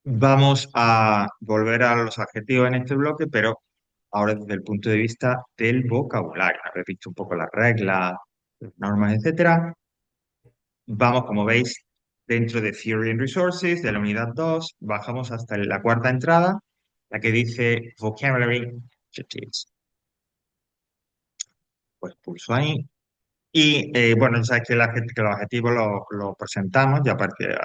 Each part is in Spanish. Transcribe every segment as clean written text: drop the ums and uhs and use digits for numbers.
Vamos a volver a los adjetivos en este bloque, pero ahora desde el punto de vista del vocabulario. Habéis visto un poco las reglas, las normas, etcétera. Vamos, como veis, dentro de Theory and Resources, de la unidad 2, bajamos hasta la cuarta entrada, la que dice Vocabulary Adjectives. Pues pulso ahí. Y bueno, ya sabes que, que los adjetivos los presentamos, ya aparece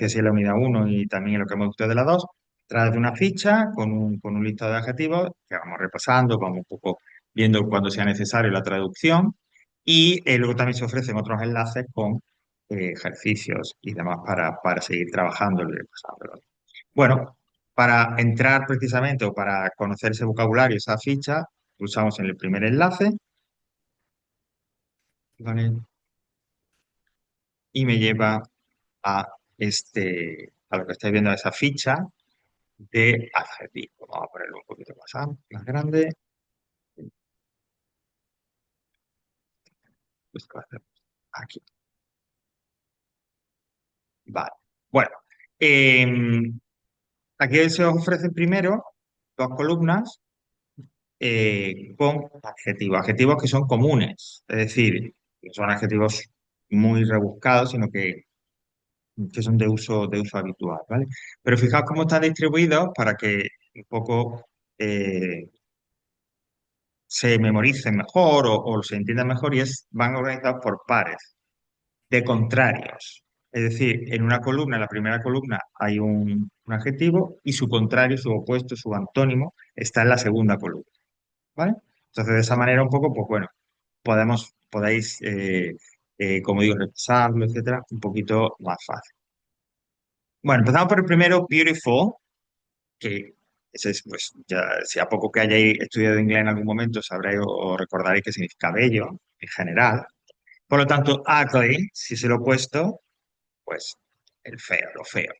así en la unidad uno y también en lo que hemos visto de la 2 tras de una ficha con un listado de adjetivos que vamos repasando, vamos un poco viendo cuando sea necesario la traducción y luego también se ofrecen otros enlaces con ejercicios y demás para seguir trabajando y repasándolo. Bueno, para entrar precisamente o para conocer ese vocabulario, esa ficha, pulsamos en el primer enlace, ¿vale? Y me lleva a a lo que estáis viendo, a esa ficha de adjetivo. Vamos a ponerlo un poquito más grande. Pues, ¿qué hacemos? Aquí. Vale. Bueno, em, aquí se os ofrecen primero dos columnas con adjetivos, adjetivos que son comunes, es decir, no son adjetivos muy rebuscados, sino que son de uso habitual, ¿vale? Pero fijaos cómo están distribuidos para que un poco eh, se memoricen mejor o se entiendan mejor y van organizados por pares de contrarios. Es decir, en una columna, en la primera columna, hay un adjetivo y su contrario, su opuesto, su antónimo, está en la segunda columna. ¿Vale? Entonces, de esa manera, un poco, pues bueno, podéis, como digo, repasarlo, etcétera, un poquito más fácil. Bueno, empezamos por el primero, beautiful, que ese es, pues, ya, si a poco que hayáis estudiado inglés en algún momento, sabréis o recordaréis que significa bello, en general. Por lo tanto, ugly, si se lo he puesto, pues el feo, lo feo.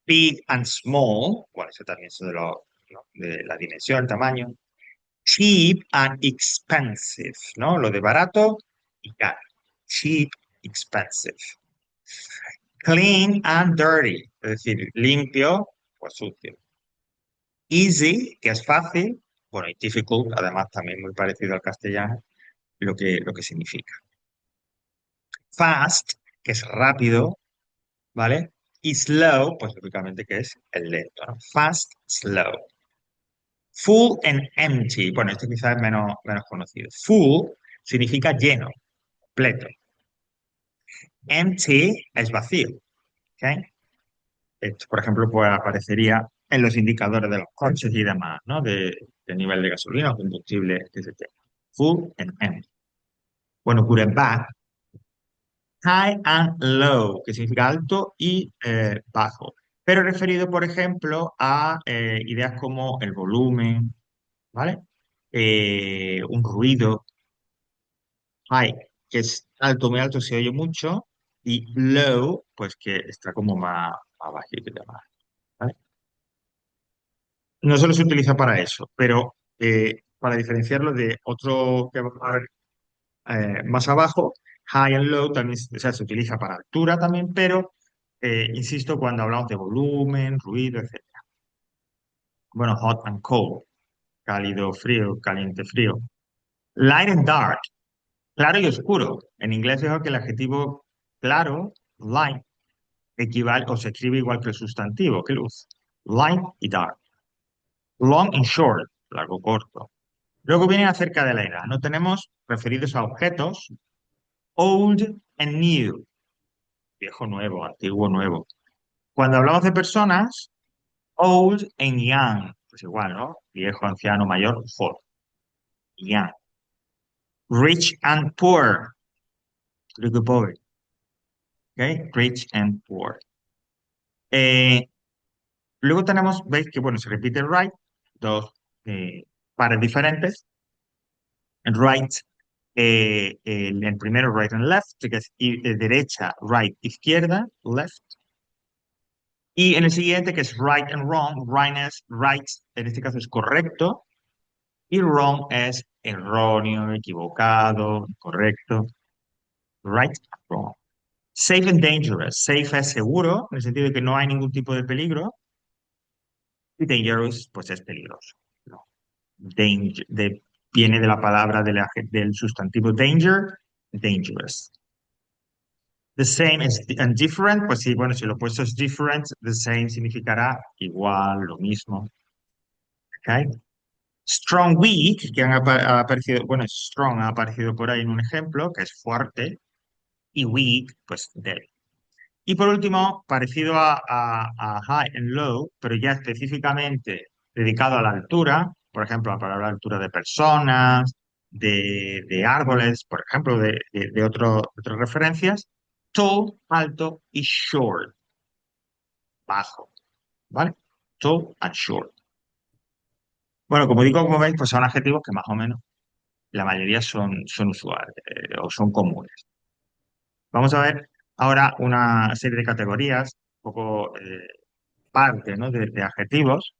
Big and small, bueno, eso también es de la dimensión, el tamaño. Cheap and expensive, ¿no? Lo de barato y caro. Cheap, expensive. Clean and dirty, es decir, limpio o sucio. Easy, que es fácil, bueno, y difficult, además también muy parecido al castellano, lo que significa. Fast, que es rápido, ¿vale? Y slow, pues lógicamente que es el lento, ¿no? Fast, slow. Full and empty, bueno, esto quizás es menos conocido. Full significa lleno, completo. Empty es vacío, ¿ok? Esto, por ejemplo, pues aparecería en los indicadores de los coches y demás, ¿no? De nivel de gasolina o combustible, etc. Full and empty. Bueno, good and bad. High and low, que significa alto y bajo. Pero referido, por ejemplo, a ideas como el volumen, ¿vale? Un ruido. High, que es alto, muy alto, se oye mucho. Y low, pues que está como más bajito y demás, ¿vale? No solo se utiliza para eso, pero para diferenciarlo de otro que vamos a ver más abajo, high and low también o sea, se utiliza para altura también, pero insisto, cuando hablamos de volumen, ruido, etc. Bueno, hot and cold, cálido, frío, caliente, frío. Light and dark, claro y oscuro. En inglés es que el adjetivo claro, light, equivale o se escribe igual que el sustantivo, que luz. Light y dark. Long and short, largo, corto. Luego viene acerca de la edad. No tenemos referidos a objetos, old and new, viejo, nuevo, antiguo, nuevo. Cuando hablamos de personas, old and young, pues igual, ¿no? Viejo, anciano, mayor, joven, young. Rich and poor, rico y pobre, ¿ok? Rich and poor. Eh, Luego tenemos, veis que, bueno, se repite right, dos pares diferentes. Right, el primero right and left, que es derecha, right, izquierda, left. Y en el siguiente, que es right and wrong, right, en este caso es correcto, y wrong es erróneo, equivocado, incorrecto. Right and wrong. Safe and dangerous. Safe es seguro, en el sentido de que no hay ningún tipo de peligro, y dangerous, pues es peligroso. ¿No? Viene de la palabra del sustantivo danger, dangerous. The same and different, pues sí, bueno, si lo opuesto es different, the same significará igual, lo mismo. ¿Ok? Strong, weak, que ha aparecido, bueno, strong ha aparecido por ahí en un ejemplo, que es fuerte, y weak, pues débil. Y por último, parecido a high and low, pero ya específicamente dedicado a la altura, por ejemplo, la palabra altura de personas, de árboles, por ejemplo, de otras referencias, tall, alto, y short, bajo, ¿vale? Tall and short. Bueno, como digo, como veis, pues son adjetivos que más o menos la mayoría son usuales o son comunes. Vamos a ver ahora una serie de categorías, un poco parte, ¿no? de adjetivos,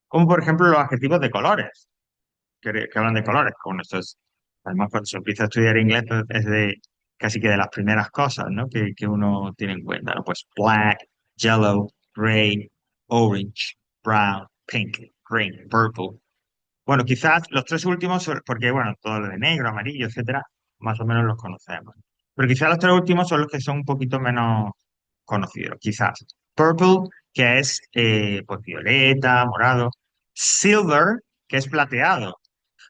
como por ejemplo los adjetivos de colores, que hablan de colores. Como esto es, además, cuando se empieza a estudiar inglés, pues, es de casi que de las primeras cosas, ¿no? que uno tiene en cuenta, ¿no? Pues black, yellow, gray, orange, brown, pink, green, purple. Bueno, quizás los tres últimos, porque bueno, todo lo de negro, amarillo, etcétera, más o menos los conocemos. Pero quizás los tres últimos son los que son un poquito menos conocidos, quizás. Purple, que es pues violeta, morado. Silver, que es plateado,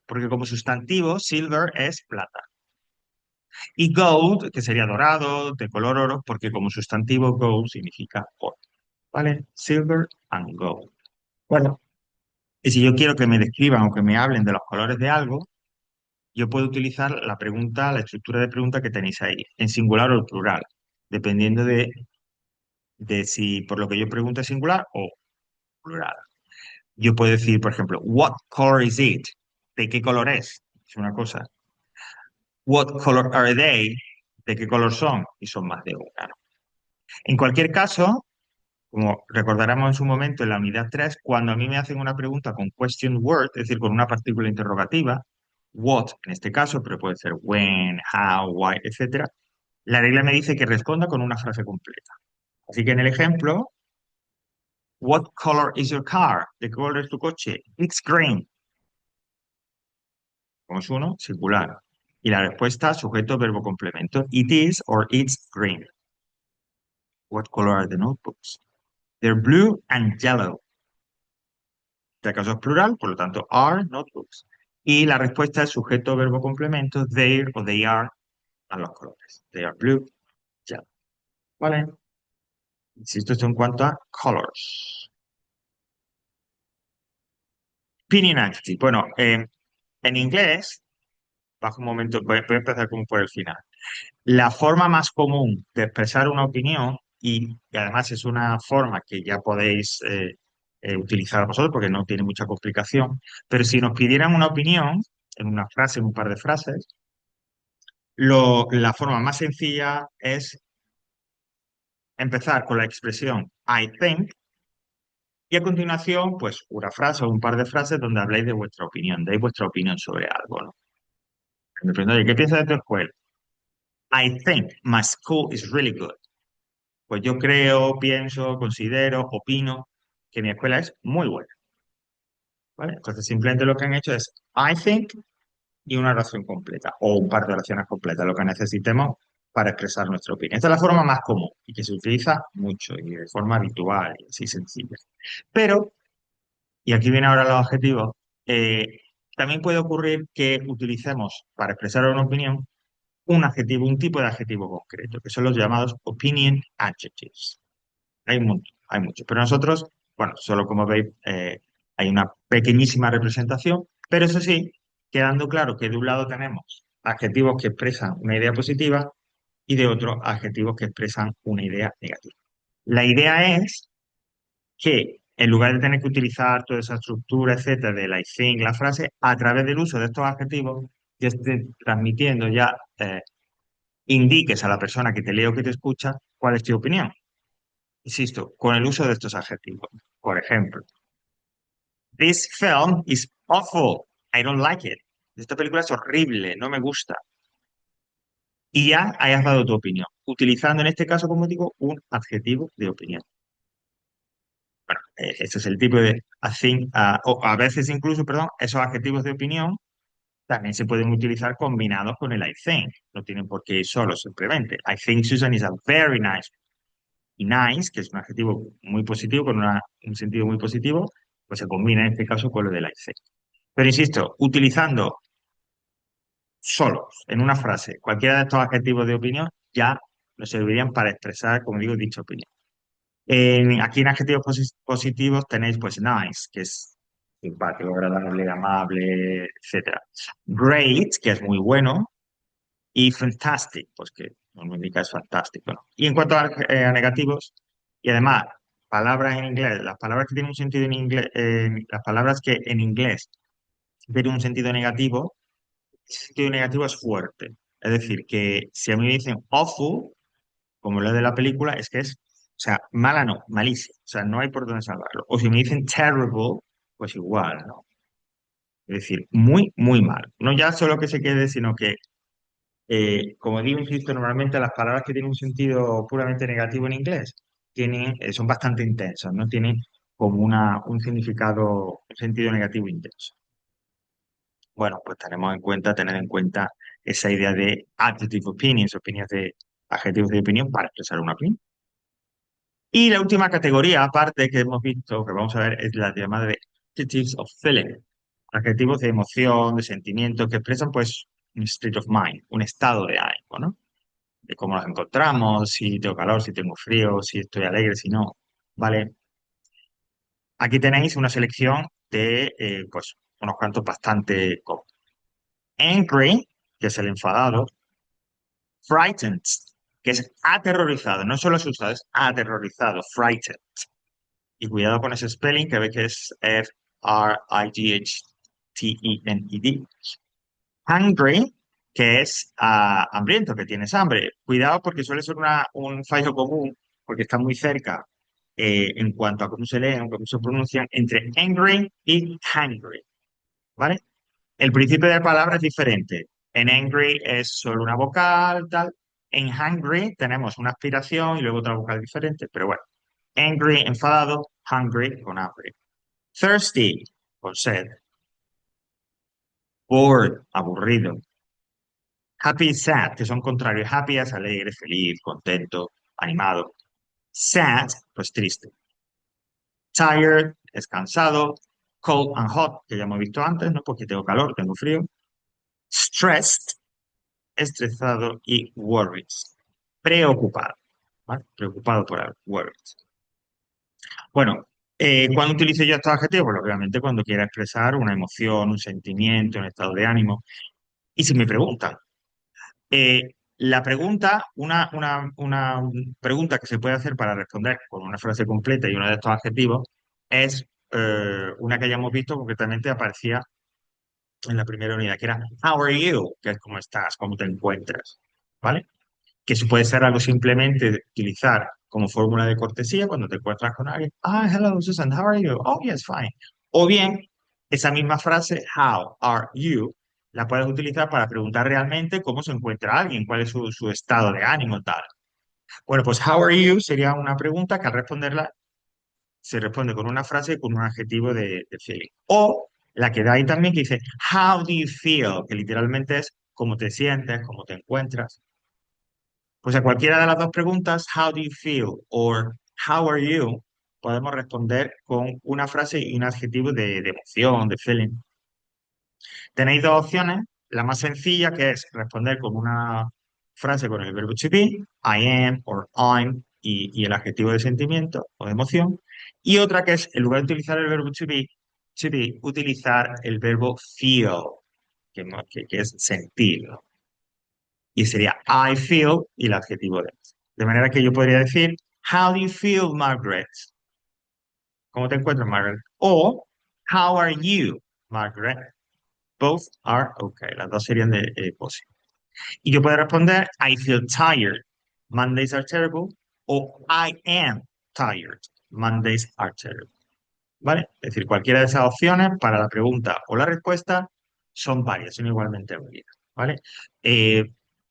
porque como sustantivo, silver es plata. Y gold, que sería dorado, de color oro, porque como sustantivo, gold significa oro. ¿Vale? Silver and gold. Bueno, y si yo quiero que me describan o que me hablen de los colores de algo, yo puedo utilizar la pregunta, la estructura de pregunta que tenéis ahí, en singular o en plural, dependiendo de si por lo que yo pregunto es singular o plural. Yo puedo decir, por ejemplo, what color is it? ¿De qué color es? Es una cosa. What color are they? ¿De qué color son? Y son más de una, ¿no? En cualquier caso, como recordaremos en su momento en la unidad 3, cuando a mí me hacen una pregunta con question word, es decir, con una partícula interrogativa, what en este caso, pero puede ser when, how, why, etcétera, la regla me dice que responda con una frase completa. Así que en el ejemplo, what color is your car? ¿De qué color es tu coche? It's green. Como es uno, singular. Y la respuesta, sujeto, verbo, complemento. It is or it's green. What color are the notebooks? They're blue and yellow. Si acaso es plural, por lo tanto, are notebooks. Y la respuesta es sujeto, verbo, complemento. They o they are a los colores. They are blue, yellow. ¿Vale? Insisto, esto en cuanto a colors. Opinion adjective. Bueno, en inglés, bajo un momento, voy a empezar como por el final. La forma más común de expresar una opinión, y además es una forma que ya podéis utilizar vosotros porque no tiene mucha complicación, pero si nos pidieran una opinión en una frase, en un par de frases, la forma más sencilla es empezar con la expresión I think y a continuación, pues una frase o un par de frases donde habléis de vuestra opinión, deis vuestra opinión sobre algo, ¿no? Me pregunto, oye, ¿qué piensas de tu escuela? I think my school is really good. Pues yo creo, pienso, considero, opino que mi escuela es muy buena, ¿vale? Entonces simplemente lo que han hecho es I think y una oración completa o un par de oraciones completas, lo que necesitemos para expresar nuestra opinión. Esta es la forma más común y que se utiliza mucho y de forma habitual y así sencilla. Pero, y aquí vienen ahora los objetivos, también puede ocurrir que utilicemos para expresar una opinión un adjetivo, un tipo de adjetivo concreto, que son los llamados opinion adjectives. Hay un montón, hay muchos. Pero nosotros, bueno, solo como veis, hay una pequeñísima representación, pero eso sí, quedando claro que de un lado tenemos adjetivos que expresan una idea positiva y de otro adjetivos que expresan una idea negativa. La idea es que en lugar de tener que utilizar toda esa estructura, etcétera, de la I think, la frase, a través del uso de estos adjetivos, yo esté transmitiendo ya, indiques a la persona que te lee o que te escucha cuál es tu opinión. Insisto, con el uso de estos adjetivos. Por ejemplo, this film is awful. I don't like it. Esta película es horrible, no me gusta. y ya hayas dado tu opinión, utilizando en este caso, como digo, un adjetivo de opinión. Bueno, ese es el tipo de I think, o a veces incluso, perdón, esos adjetivos de opinión también se pueden utilizar combinados con el I think. No tienen por qué ir solos simplemente. I think Susan is a very nice. Y nice, que es un adjetivo muy positivo, con un sentido muy positivo, pues se combina en este caso con lo del I think. Pero insisto, utilizando solos en una frase cualquiera de estos adjetivos de opinión, ya nos servirían para expresar, como digo, dicha opinión. Aquí en adjetivos positivos tenéis pues nice, que es simpático, agradable, amable, etcétera. Great, que es muy bueno, y fantastic, pues que nos indica es fantástico, ¿no? Y en cuanto a negativos, y además, palabras en inglés, las palabras que tienen un sentido en inglés, las palabras que en inglés tienen un sentido negativo, ese sentido negativo es fuerte. Es decir, que si a mí me dicen awful, como lo de la película, es que es, o sea, mala no, malísima. O sea, no hay por dónde salvarlo. O si me dicen terrible, pues igual, ¿no? Es decir, muy, muy mal. No ya solo que se quede, sino que, como digo, insisto, normalmente las palabras que tienen un sentido puramente negativo en inglés son bastante intensas, ¿no? Tienen como un significado, un sentido negativo intenso. Bueno, pues tener en cuenta esa idea de adjective opinions, opiniones de adjetivos de opinión para expresar una opinión. Y la última categoría, aparte que hemos visto, que vamos a ver, es la llamada de adjectives of feeling, adjetivos de emoción, de sentimiento, que expresan pues un state of mind, un estado de ánimo, ¿no? De cómo nos encontramos, si tengo calor, si tengo frío, si estoy alegre, si no, ¿vale? Aquí tenéis una selección de, pues, unos cuantos bastante comunes. Angry, que es el enfadado. Frightened, que es aterrorizado, no solo asustado, es aterrorizado, frightened. Y cuidado con ese spelling que ve que es Frighthened. Hungry, que es hambriento, que tienes hambre. Cuidado porque suele ser un fallo común, porque está muy cerca en cuanto a cómo se leen, cómo se pronuncian, entre angry y hungry, ¿vale? El principio de la palabra es diferente. En angry es solo una vocal, tal. En hungry tenemos una aspiración y luego otra vocal diferente, pero bueno. Angry, enfadado, hungry, con hambre. Thirsty, con sed. Bored, aburrido. Happy, sad, que son contrarios. Happy es alegre, feliz, contento, animado. Sad, pues triste. Tired, es cansado. Cold and hot, que ya hemos visto antes, ¿no? Porque tengo calor, tengo frío. Stressed, estresado. Y worried, preocupado. ¿Vale? Preocupado por algo, worried. Bueno, ¿cuándo utilizo yo estos adjetivos? Pues obviamente cuando quiera expresar una emoción, un sentimiento, un estado de ánimo. Y si me preguntan, la pregunta, una pregunta que se puede hacer para responder con una frase completa y uno de estos adjetivos es una que hayamos visto concretamente aparecía en la primera unidad, que era How are you? Que es cómo estás, cómo te encuentras, ¿vale? Que eso puede ser algo simplemente de utilizar como fórmula de cortesía cuando te encuentras con alguien. Ah, hello, Susan, how are you? Oh, yes, fine. O bien, esa misma frase, how are you, la puedes utilizar para preguntar realmente cómo se encuentra alguien, cuál es su estado de ánimo, tal. Bueno, pues how are you sería una pregunta que al responderla se responde con una frase con un adjetivo de feeling. O la que da ahí también que dice, how do you feel? Que literalmente es cómo te sientes, cómo te encuentras. Pues a cualquiera de las dos preguntas, how do you feel or how are you, podemos responder con una frase y un adjetivo de emoción, de feeling. Tenéis dos opciones. La más sencilla, que es responder con una frase con el verbo to be, I am or I'm, y el adjetivo de sentimiento o de emoción. Y otra que es, en lugar de utilizar el verbo to be, utilizar el verbo feel, que es sentir, ¿no? Y sería I feel y el adjetivo de. De manera que yo podría decir, How do you feel, Margaret? ¿Cómo te encuentras, Margaret? O How are you, Margaret? Both are okay. Las dos serían de posible. Y yo puedo responder, I feel tired. Mondays are terrible. O I am tired. Mondays are terrible. ¿Vale? Es decir, cualquiera de esas opciones para la pregunta o la respuesta son varias, son igualmente válidas. ¿Vale?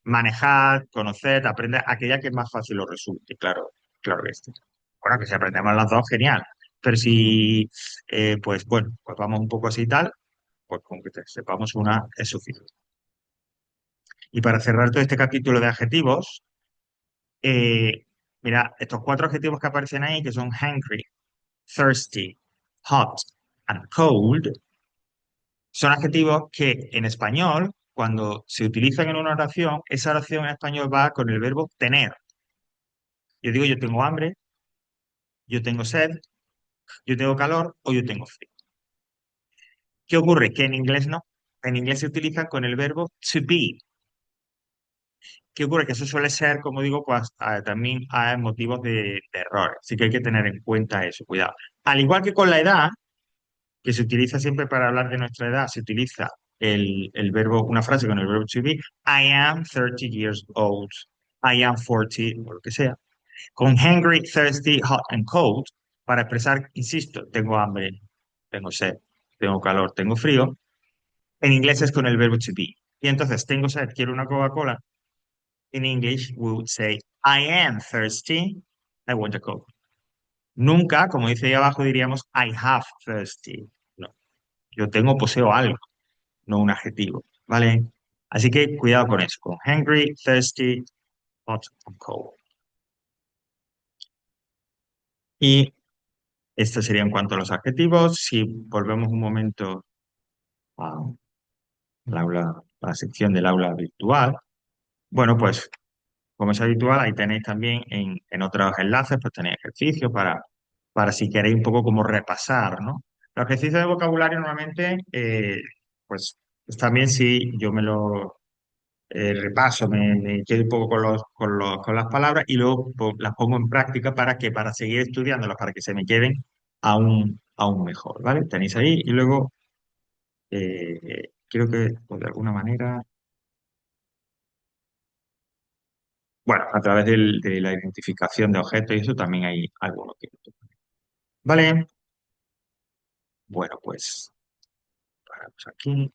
manejar, conocer, aprender aquella que más fácil os resulte, claro, claro que sí. Bueno, que si aprendemos las dos, genial. Pero si, pues bueno, pues vamos un poco así y tal, pues con que sepamos una es suficiente. Y para cerrar todo este capítulo de adjetivos, eh, mira, estos cuatro adjetivos que aparecen ahí, que son hungry, thirsty, hot and cold, son adjetivos que en español, cuando se utilizan en una oración, esa oración en español va con el verbo tener. Yo digo, yo tengo hambre, yo tengo sed, yo tengo calor o yo tengo frío. ¿Qué ocurre? Que en inglés no. En inglés se utiliza con el verbo to be. ¿Qué ocurre? Que eso suele ser, como digo, pues también hay motivos de error. Así que hay que tener en cuenta eso, cuidado. Al igual que con la edad, que se utiliza siempre para hablar de nuestra edad, se utiliza el verbo, una frase con el verbo to be, I am 30 years old, I am 40, o lo que sea. Con hungry, thirsty, hot and cold, para expresar, insisto, tengo hambre, tengo sed, tengo calor, tengo frío. En inglés es con el verbo to be. Y entonces, tengo sed, quiero una Coca-Cola. In English, we would say, I am thirsty, I want a Coke. Nunca, como dice ahí abajo, diríamos, I have thirsty. No, yo tengo, poseo algo, no un adjetivo, ¿vale? Así que cuidado con eso, con hungry, thirsty, hot and cold. Y esto sería en cuanto a los adjetivos. Si volvemos un momento a a la sección del aula virtual, bueno, pues como es habitual, ahí tenéis también en otros enlaces, pues tenéis ejercicios para si queréis un poco como repasar, ¿no? Los ejercicios de vocabulario normalmente, pues también si yo me lo repaso, me quedo un poco con las palabras y luego pues, las pongo en práctica para seguir estudiándolas, para que se me queden aún mejor, ¿vale? Tenéis ahí y luego creo que pues, de alguna manera, bueno, a través de la identificación de objetos y eso también hay algunos que... Vale, bueno, pues paramos aquí.